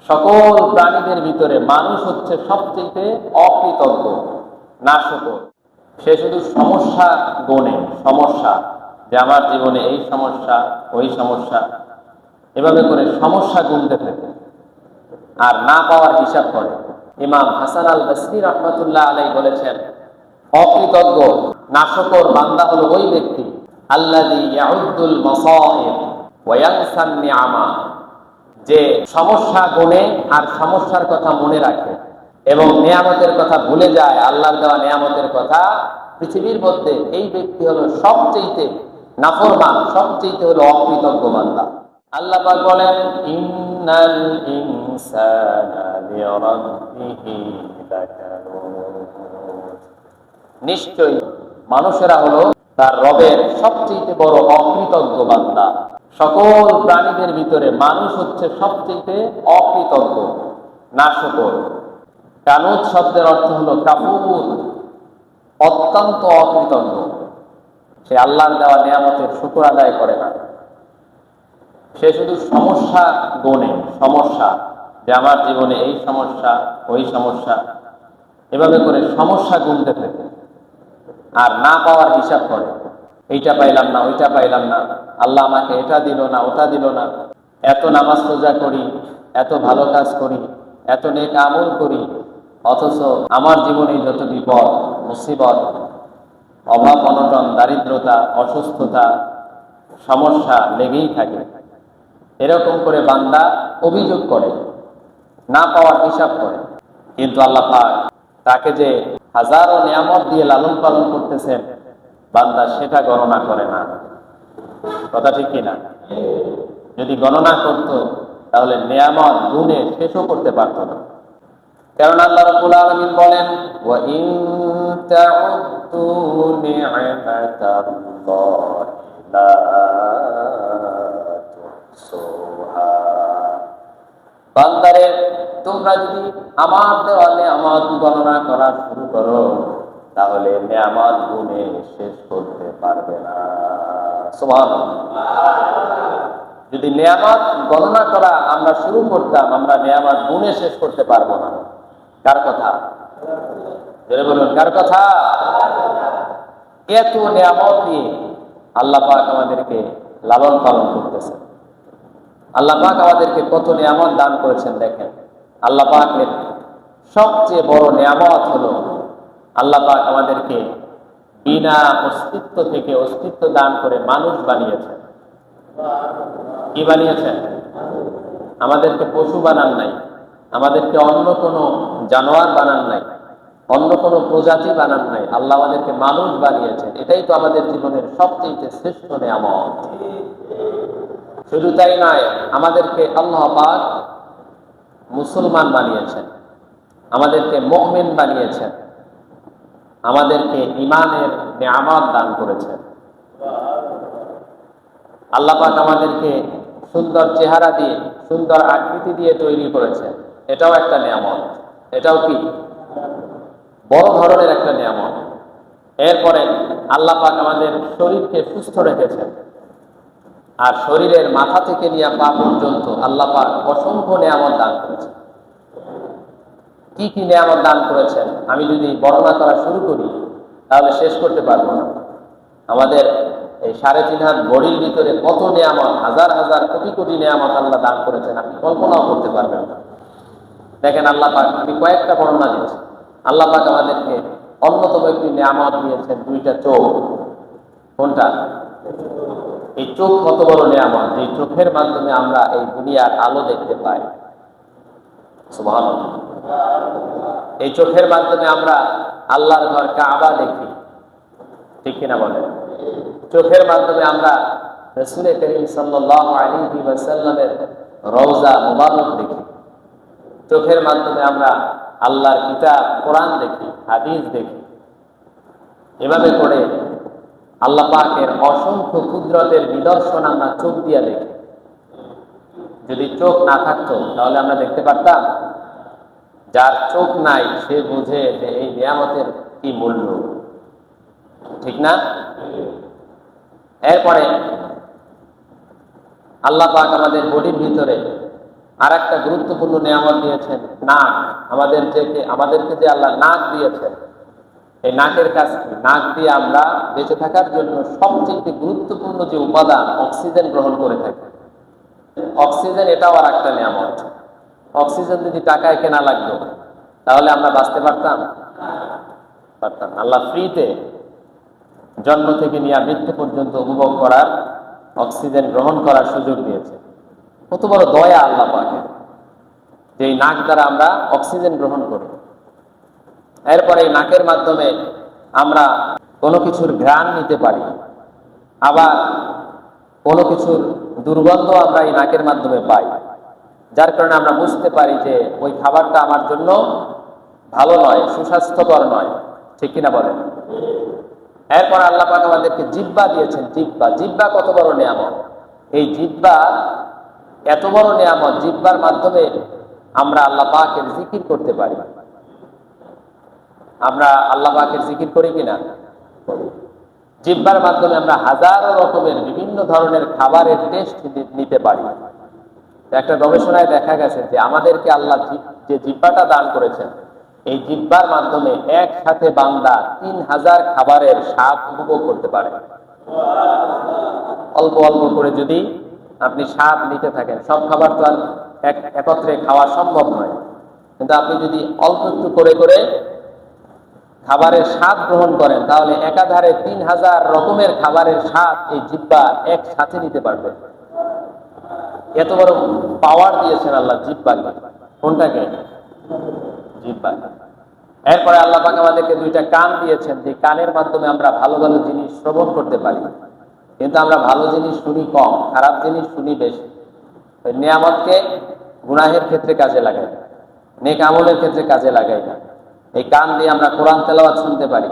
সকল প্রাণীদের ভিতরে মানুষ হচ্ছে সবচেয়ে অকৃতজ্ঞ, নাশকর। সে শুধু সমস্যা গোনে, সমস্যা, যে আমার জীবনে এই সমস্যা, ওই সমস্যা, এভাবে করে সমস্যা গুনতে থাকে আর না পাওয়ার হিসাব করে। ইমাম হাসান আল বসরি রাহমাতুল্লাহ আলাইহি বলেছেন, অকৃতজ্ঞ নাশকর বান্দা হলো ওই ব্যক্তি আল্লাযী ইয়াউদ্দুল মাসাইব ওয়া ইয়ানসান নিআমা, যে সমস্যা গুনে আর সমস্যার কথা মনে রাখে এবং নিয়ামতের কথা ভুলে যায়, আল্লাহর দেওয়া নিয়ামতের কথা। পৃথিবীর মধ্যে এই ব্যক্তি হলো সবচেয়ে নাফরমান, সবচেয়ে হলো অকৃতজ্ঞ বান্দা। আল্লাহ পাক বলেন, ইন্নাল ইনসানা লিরাব্বিহি লাকানুদ, নিশ্চয়ই মানুষেরা হলো তার রবের সবচেয়ে বড় অকৃতজ্ঞ বান্দা। সকল প্রাণীদের ভিতরে মানুষ হচ্ছে সবচেয়ে অকৃতজ্ঞ, নাশকর। কানুত শব্দের অর্থ হলো কাফুর, অত্যন্ত অকৃতজ্ঞ। সে আল্লাহর দেওয়া নিয়ামতের শুকর আদায় করে না, সে শুধু সমস্যা গোনে, সমস্যা, যে আমার জীবনে এই সমস্যা, ওই সমস্যা, এভাবে করে সমস্যা গুনতে থাকে আর না পাওয়ার হিসাব করে। এইটা পাইলাম না, ওইটা পাইলাম না, আল্লাহ আমাকে এটা দিল না, ওটা দিল না। এত নামাজ রোজা করি, এত ভালো কাজ করি, এত নেক আমল করি, অথচ আমার জীবনে যত বিপদ, মুসিবত, অভাব, অনটন, দারিদ্রতা, অসুস্থতা, সমস্যা লেগেই থাকে। এরকম করে বান্দা অভিযোগ করে, না পাওয়ার হিসাব করে। কিন্তু আল্লাহ পাক তাকে যে হাজারো নিয়ামত দিয়ে লালন পালন করতেছেন, বান্দা সেটা গণনা করে না। কথা ঠিক কিনা? যদি গণনা করত তাহলে নিয়ামত গুণে শেষও করতে পারত না। কারণ আল্লাহ রাব্বুল আলামিন বলেন, ওয়া ইন তাউদ্দু নি'মাতাল্লাহি লা তুহসুহা, বান্দারে তোমরা যদি আমার দেওয়া নিয়ামত গণনা করা শুরু করো তাহলে নিয়ামত গুণে শেষ করতে পারবে না। সুবহানাল্লাহ। যদি নিয়ামত গণনা করা আমরা শুরু করতাম, আমরা নিয়ামত গুণে শেষ করতে পারবো না। কার কথা? জোরে বলুন, কার কথা? এত নিয়ামত দিয়ে আল্লাহ পাক আমাদেরকে লালন পালন করতেছেন। আল্লাহ পাক আমাদেরকে কত নিয়ামত দান করেছেন দেখেন। আল্লাহ পাকের সবচেয়ে বড় নিয়ামত হলো আল্লাহ পাক আমাদেরকে বিনা অস্তিত্ব থেকে অস্তিত্ব দান করে মানুষ বানিয়েছেন। কি বানিয়েছেন? আমাদেরকে পশু বানান নাই, আমাদেরকে অন্য কোনো জানোয়ার বানান নাই, অন্য কোনো প্রজাতি বানান নাই। আল্লাহ আমাদেরকে মানুষ বানিয়েছেন। এটাই তো আমাদের জীবনের সবচেয়ে শ্রেষ্ঠ নিয়ামত। শুধু তাই নয়, আমাদেরকে আল্লাহ পাক মুসলমান বানিয়েছেন, আমাদেরকে মুমিন বানিয়েছেন, আমাদেরকে ঈমানের নিয়ামত দান করেছেন। আল্লাহ পাক আমাদেরকে সুন্দর চেহারা দিয়ে, সুন্দর আকৃতি দিয়ে তৈরি করেছেন। এটাও একটা নিয়ামত। এটাও কি বড় ধরনের একটা নিয়ামত। এরপরে আল্লাহ পাক আমাদের শরীরকে সুস্থ রেখেছেন, আর শরীরের মাথা থেকে নিয়ে পা পর্যন্ত আল্লাহ পাক অসংখ্য নিয়ামত দান করেছেন। কি কি নিয়ামত দান করেছেন আমি যদি বর্ণনা করা শুরু করি তাহলে শেষ করতে পারবো না। আমাদের এই 3.5 হাত বডির ভিতরে কত নিয়ামত, হাজার হাজার কোটি কোটি নিয়ামত আল্লাহ দান করেছেন, আপনি কল্পনাও করতে পারবেন না। দেখেন আল্লাহ পাক, আমি কয়েকটা বর্ণনা দিচ্ছি। আল্লাহ পাক আমাদেরকে অন্যতম একটি নিয়ামত দিয়েছেন, 2টা চোখ। কোনটা? এই চোখ কত বড় নিয়ামত, যে চোখের মাধ্যমে আমরা এই দুনিয়ার আলো দেখতে পাই। সুবহানাল্লাহ। এই চোখের মাধ্যমে আমরা আল্লাহর ঘর কাবা দেখি, ঠিক কিনা বলেন? চোখের মাধ্যমে আমরা রাসূল করিম সাল্লাল্লাহু আলাইহি ওয়াসাল্লামের রওজা মুবারক দেখি। চোখের মাধ্যমে আমরা আল্লাহর কিতাব কোরআন দেখি, হাদিস দেখি। এভাবে করে আল্লাহ পাকের অসংখ্য কুদরতের নিদর্শন আমরা চোখ দিয়ে দেখি। যদি চোখ না থাকতো তাহলে আমরা দেখতে পারতাম? যার চোখ নাই সে বুঝে যে এই নিয়ামতের কি মূল্য, ঠিক না? এরপরে আল্লাহ পাক আমাদের বডির ভিতরে আর একটা গুরুত্বপূর্ণ নিয়ামত দিয়েছেন নাক। আমাদেরকে যে আল্লাহ নাক দিয়েছেন, এই নাকের কাজ কি? নাক দিয়ে আমরা বেঁচে থাকার জন্য সবচেয়ে গুরুত্বপূর্ণ যে উপাদান অক্সিজেন গ্রহণ করে থাকি। অক্সিজেন এটাও আর একটা নিয়ামত। অক্সিজেন যদি টাকায় কেনা লাগতো তাহলে আমরা বাঁচতে পারতাম? আল্লাহ ফ্রিতে জন্ম থেকে নিয়ে মৃত্যু পর্যন্ত উপভোগ করার, অক্সিজেন গ্রহণ করার সুযোগ দিয়েছে। কত বড় দয়া আল্লাহ পাকের, যে এই নাক দ্বারা আমরা অক্সিজেন গ্রহণ করি। এরপরে এই নাকের মাধ্যমে আমরা কোনো কিছুর ঘ্রাণ নিতে পারি, আবার কোনো কিছুর দুর্গন্ধ আমরা এই নাকের মাধ্যমে পাই, যার কারণে আমরা বুঝতে পারি যে ওই খাবারটা আমার জন্য ভালো নয়, সুস্বাস্থ্যকর নয়। ঠিক কিনা বলেন? এরপর আল্লাহ পাক আমাদেরকে জিহ্বা দিয়েছেন। জিহ্বা কত বড় নিয়ামত! এই জিহ্বা এত বড় নিয়ামত, জিহ্বার মাধ্যমে আমরা আল্লাহ পাকের জিকির করতে পারি। আমরা আল্লাহ পাকের জিকির করি কিনা? জিহ্বার মাধ্যমে আমরা হাজারো রকমের বিভিন্ন ধরনের খাবারের টেস্ট নিতে পারি। একটা গবেষণায় দেখা গেছে যে আমাদেরকে আল্লাহ যে জিহ্বাটা দান করেছেন, এই জিহ্বার মাধ্যমে একসাথে বান্দা 3000 খাবারের স্বাদ উপভোগ করতে পারে। অল্প অল্প করে যদি আপনি স্বাদ নিতে থাকেন, সব খাবার তো আর একত্রে খাওয়া সম্ভব নয়, কিন্তু আপনি যদি অল্প একটু করে করে খাবারের স্বাদ গ্রহণ করেন তাহলে একাধারে 3000 রকমের খাবারের স্বাদ এই জিহ্বা একসাথে নিতে পারবে। এত বড় পাওয়ার দিয়েছেন আল্লাহ জিহ্বাকে। কোনটাকে? জিহ্বা। এরপরে আল্লাহ পাক আমাদেরকে 2টা কান দিয়েছেন, যে কানের মাধ্যমে আমরা ভালো ভালো জিনিস শ্রবণ করতে পারি, কিন্তু আমরা ভালো জিনিস শুনি কম, খারাপ জিনিস শুনি বেশি। ওই নিয়ামতকে গুনাহের ক্ষেত্রে কাজে লাগাই না, নেক আমলের ক্ষেত্রে কাজে লাগাই না। এই কান দিয়ে আমরা কোরআন তেলাওয়াত শুনতে পারি,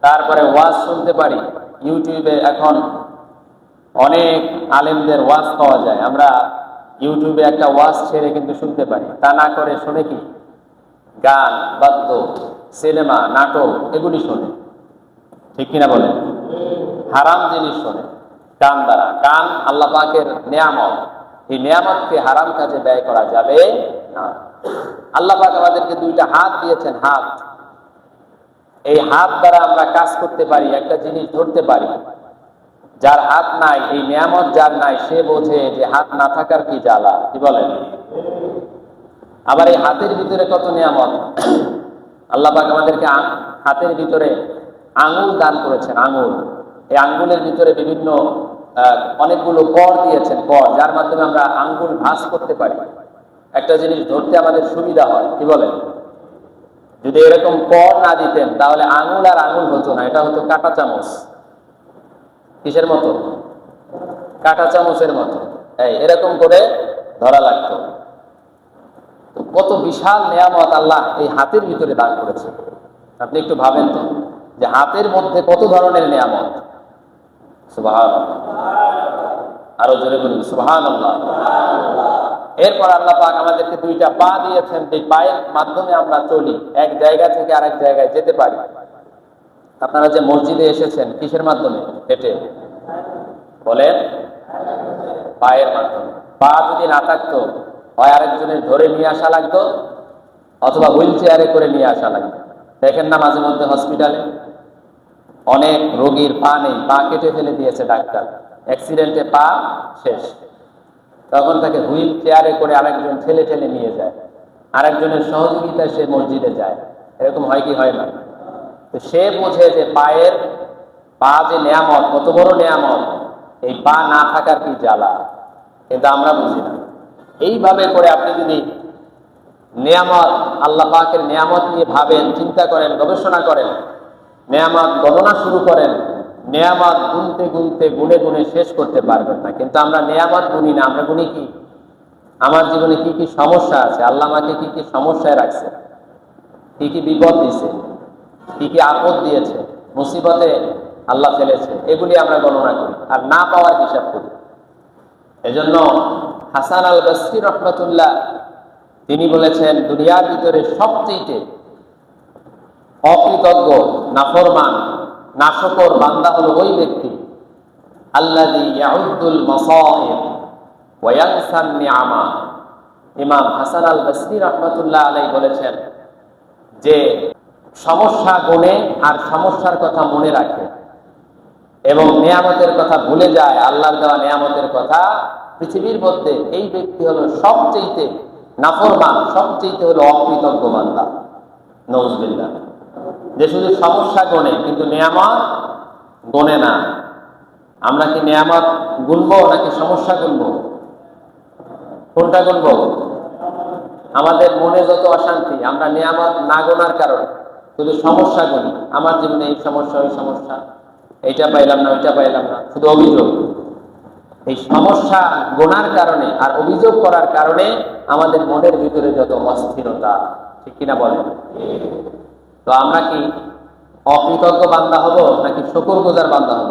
তারপরে ওয়াজ শুনতে পারি। ইউটিউবে এখন অনেক আলেমদের ওয়াজ পাওয়া যায়, আমরা ইউটিউবে একটা ওয়াজ ছেড়ে কিন্তু শুনতে পারি। তা না করে শুনে কি? গান, বাদ্য, সিনেমা, নাটক, এগুলি শোনে। ঠিক কিনা বলেন? হারাম জিনিস শোনে কান দ্বারা। কান আল্লাহ পাকের নিয়ামত, এই নিয়ামতকে হারাম কাজে ব্যয় করা যাবে না। আল্লাহ পাক আমাদেরকে 2টা হাত দিয়েছেন, হাত। এই হাত দ্বারা আমরা কাজ করতে পারি, একটা জিনিস ধরতে পারি। যার হাত নাই, এই নিয়ামত যার নাই, সে বোঝে যে হাত না থাকার কি জ্বালা। কি বলেন? আবার এই হাতের ভিতরে কত নিয়ামত! আল্লাহ পাক আমাদেরকে হাতের ভিতরে আঙ্গুল দান করেছেন। আঙ্গুল, এই আঙ্গুলের ভিতরে বিভিন্ন অনেকগুলো কর দিয়েছেন, কর, যার মাধ্যমে আমরা আঙ্গুল ভাঁজ করতে পারি, একটা জিনিস ধরতে আমাদের সুবিধা হয়। কি বলেন? যদি এরকম কর না দিতেন তাহলে আঙ্গুল আর আঙ্গুল হতো না, এটা হতো কাঁটা চামচ। কিসের মতো? কাঁটা চামচের মতো। এরকম করে ধরা লাগতো। কত বিশাল নিয়ামত আল্লাহ এই হাতের ভিতরে দান করেছে। আপনি একটু ভাবেন তো, যে হাতের মধ্যে কত ধরনের নিয়ামত। সুবহানাল্লাহ, আরো জোরে বলুন সুবহানাল্লাহ। এরপর আল্লাহ পাক আমাদেরকে 2টা পা দিয়েছেন, যে পায়ের মাধ্যমে আমরা চলি, এক জায়গা থেকে আরেক জায়গায় যেতে পারি। আপনারা যে মসজিদে এসেছেন কিসের মাধ্যমে? হেঁটে। বলেন? পায়ের মাধ্যমে। পা যদি না থাকতো, হয় আরেকজনের ধরে নিয়ে আসা লাগতো, অথবা হুইল চেয়ারে করে নিয়ে আসা লাগতো। দেখেন না মাঝে মধ্যে হসপিটালে অনেক রোগীর পা নেই, পা কেটে ফেলে দিয়েছে ডাক্তার, অ্যাক্সিডেন্টে পা শেষ, তখন তাকে হুইল চেয়ারে করে আরেকজন ঠেলে ঠেলে নিয়ে যায়, আরেকজনের সহযোগিতায় সে মসজিদে যায়। এরকম হয় কি হয় না? তো সে বোঝে যে পায়ের, পা যে নিয়ামত, কত বড় নিয়ামত, এই পা না থাকার কি জ্বালা, কিন্তু আমরা বুঝি না। এইভাবে করে আপনি যদি নিয়ামত, আল্লাহ পাকের নিয়ামত নিয়ে ভাবেন, চিন্তা করেন, গবেষণা করেন, নিয়ামত গণনা শুরু করেন, নিয়ামত গুনতে গুনতে গুনে গুনে শেষ করতে পারবেন না। কিন্তু আমরা নিয়ামত গুনি না, আমরা গুনি কি? আমার জীবনে কি কি সমস্যা আছে, আল্লাহ আমাকে কি কি সমস্যায় রাখছে, কি কি বিপদ দিয়েছে, কি কি আপদ দিয়েছে, মুসিবতে আল্লাহ ফেলেছে, এগুলি আমরা গণনা করি আর না পাওয়ার হিসাব করি। এজন্য হাসান আল বসরি রহমতুল্লাহ তিনি বলেছেন, দুনিয়ার ভিতরে সবচেয়ে অকৃতজ্ঞ, নাফরমান, নাশকর বান্দা হলো ওই ব্যক্তি আল্লাযী ইয়াউদ্দুল মাসাইব, ওয়ায়ানসান নিআমা। ইমাম হাসান আল বসরি রাহমাতুল্লাহ আলাইহি বলেছেন যে সমস্যা গুণে আর সমস্যার কথা মনে রাখে এবং নিয়ামতের কথা ভুলে যায়, আল্লাহর দেওয়া নিয়ামতের কথা, পৃথিবীর মধ্যে এই ব্যক্তি হলো সবচেয়ে নাফরমান, সবচেয়ে হলো অকৃতজ্ঞ বান্দা। নাউযুবিল্লাহ। যে শুধু সমস্যা গোনে কিন্তু নিয়ামত গোনে না। আমরা কি নিয়ামত গুনবো নাকি সমস্যা গুনবো? কোনটা গুনবো? আমাদের মনে যত অশান্তি, আমরা নিয়ামত না গোনার কারণে শুধু সমস্যা গুনি। আমার জীবনে এই সমস্যা, ওই সমস্যা, এইটা পাইলাম না, ওইটা পাইলাম না, শুধু অভিযোগ। এই সমস্যা গোনার কারণে আর অভিযোগ করার কারণে আমাদের মনের ভিতরে যত অস্থিরতা, ঠিক কিনা বলেন? তো আমরা কি অকৃতজ্ঞ বান্দা হব নাকি শুকরগুজার বান্দা হব?